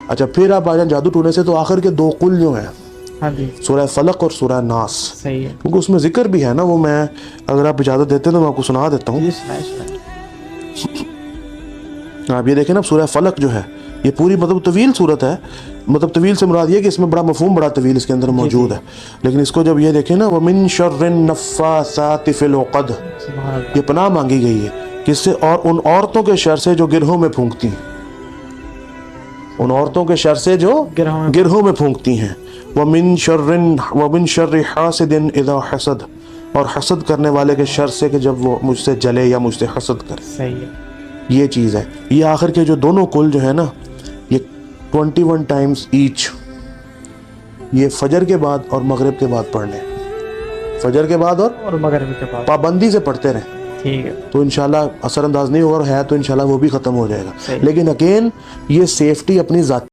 اچھا پھر آپ آ جائیں جادو ٹونے سے تو آخر کے 2 قل جو ہیں ہاں جی سورہ فلق اور سورہ ناس، صحیح ہے کیونکہ اس میں ذکر بھی ہے نا، وہ میں اگر آپ اجازت دیتے ہیں تو میں آپ کو سنا دیتا ہوں. جی سنائیں سنائیں. آپ یہ دیکھیں نا سورہ فلق جو ہے یہ پوری مطلب طویل صورت ہے، مطلب طویل سے مراد یہ کہ اس میں بڑا مفہوم بڑا طویل اس کے اندر موجود ہے، لیکن اس کو جب یہ دیکھیں نا وَمِن شَرِّ النَّفَّاثَاتِ فِي الْعُقَدِ، سبحان اللہ. یہ پناہ مانگی گئی ہے کس سے؟ اور ان عورتوں کے شر سے جو گرہوں میں پھونکتی ہیں، ان عورتوں کے شر سے جو گرہوں میں پھونکتی ہیں. وَمِن شَرِّ حَاسِدٍ إِذَا حَسَدَ، اور حسد کرنے والے کے شر سے کہ جب وہ مجھ سے جلے یا مجھ سے حسد کرے. صحیح ہے. یہ چیز ہے. یہ آخر کے جو دونوں قل جو ہے نا یہ 21 ٹائمز ایچ، یہ فجر کے بعد اور مغرب کے بعد پڑھنے، فجر کے بعد اور مغرب کے بعد پابندی سے پڑھتے رہیں. ٹھیک ہے. تو انشاءاللہ اثر انداز نہیں ہوگا، اور ہے تو انشاءاللہ وہ بھی ختم ہو جائے گا. صحیح. لیکن اگین یہ سیفٹی اپنی ذاتی